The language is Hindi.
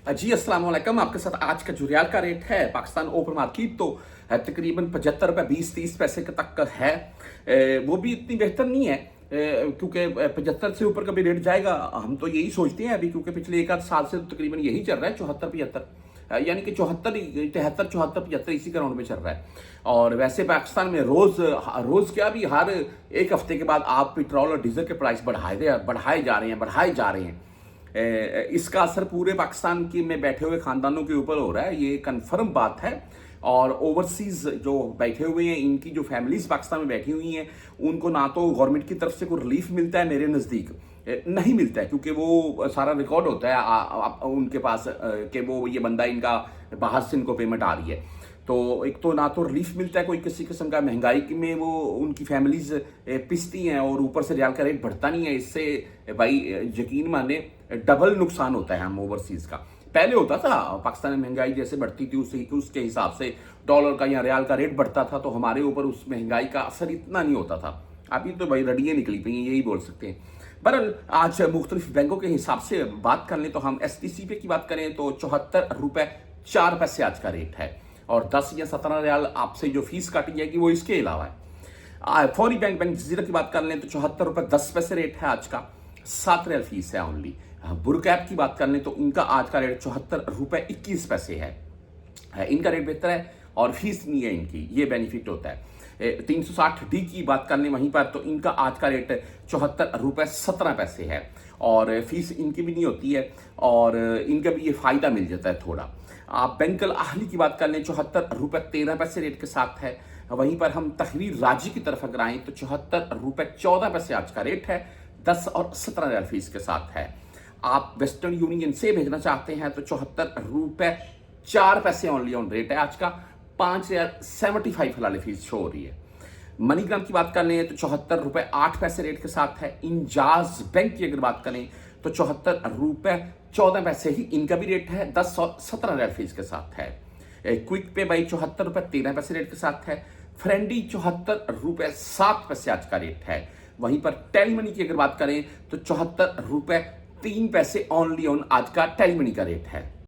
जी अस्सलाम वालेकुम। आपके साथ आज का जो रियाल का रेट है पाकिस्तान ओपन मार्केट तो तकरीबन 75 रुपये 20-30 पैसे के तक का है। वो भी इतनी बेहतर नहीं है क्योंकि 75 से ऊपर कभी रेट जाएगा हम तो यही सोचते हैं अभी, क्योंकि पिछले एक आध साल से तो तकरीबन यही चल रहा है 74-75, यानी कि 73-74-75 इसी राउंड में चल रहा है। और वैसे पाकिस्तान में रोज क्या भी हर एक हफ्ते के बाद आप पेट्रोल और डीजल के प्राइस बढ़ाए जा रहे हैं। इसका असर पूरे पाकिस्तान की में बैठे हुए खानदानों के ऊपर हो रहा है, ये कंफर्म बात है। और ओवरसीज जो बैठे हुए हैं, इनकी जो फैमिलीज पाकिस्तान में बैठी हुई हैं, उनको ना तो गवर्नमेंट की तरफ से कोई रिलीफ मिलता है, मेरे नज़दीक नहीं मिलता है, क्योंकि वो सारा रिकॉर्ड होता है उनके पास कि वो ये बंदा इनका बाहर से इनको पेमेंट आ रही है। तो एक तो ना तो रिलीफ मिलता है कोई किसी किस्म का, महंगाई में वो उनकी फैमिलीज पिसती हैं, और ऊपर से रियाल का रेट बढ़ता नहीं है। इससे भाई यकीन माने डबल नुकसान होता है हम ओवरसीज का। पहले होता था पाकिस्तान में महंगाई जैसे बढ़ती थी उसके हिसाब से डॉलर का या रियाल का रेट बढ़ता था, तो हमारे ऊपर उस महंगाई का असर इतना नहीं होता था। अभी तो भाई रडियाँ निकली पई हैं, यही बोल सकते हैं। बहरहाल आज मुख्तलिफ बैंकों के हिसाब से बात कर लें तो हम STC पे की बात करें तो 74 रुपये 4 पैसे आज का रेट है, और 10 या 17 रियाल आपसे जो फीस काटी जाएगी वो इसके अलावा है। फौरी बैंक जजीरा की बात कर लें तो 74 रुपये 10 पैसे रेट है आज का, 7 रियाल फीस है ओनली। बुरकैप की बात कर लें तो इनका आज का रेट 74 रुपये 21 पैसे है। इनका रेट बेहतर है और फीस नहीं है इनकी, ये बेनिफिट होता है। 360D की बात कर लें वहीं पर तो इनका आज का रेट 74 रुपये 17 पैसे है, और फीस इनकी भी नहीं होती है, और इनका भी ये फायदा मिल जाता है थोड़ा। आप बैंक अल अहली की बात कर लें 74 रुपये 13 पैसे रेट के साथ है। वहीं पर हम तहरीर राजी की तरफ अगर आएँ तो 74 रुपये 14 पैसे आज का रेट है, 10 और 17 रियाल फीस के साथ है। आप वेस्टर्न यूनियन से भेजना चाहते हैं तो 74 रुपये 4 पैसे ओनली ऑन रेट है आज का, 5.75 हलाली फीस शो हो रही है। मनीग्राम की बात कर लें तो 74 रुपये 8 पैसे रेट के साथ है। इंजाज बैंक की अगर बात करें तो 74 रुपये 14 पैसे ही इनका भी रेट है, 10 और 17 रियाल फीस के साथ है। क्विक पे भाई 74 रुपये 13 पैसे रेट के साथ है। फ्रेंडी 74 रुपये 7 पैसे आज का रेट है। वहीं पर टेली मनी की अगर बात करें तो 74 रुपये 3 पैसे ओनली ऑन आज का टेली मनी का रेट है।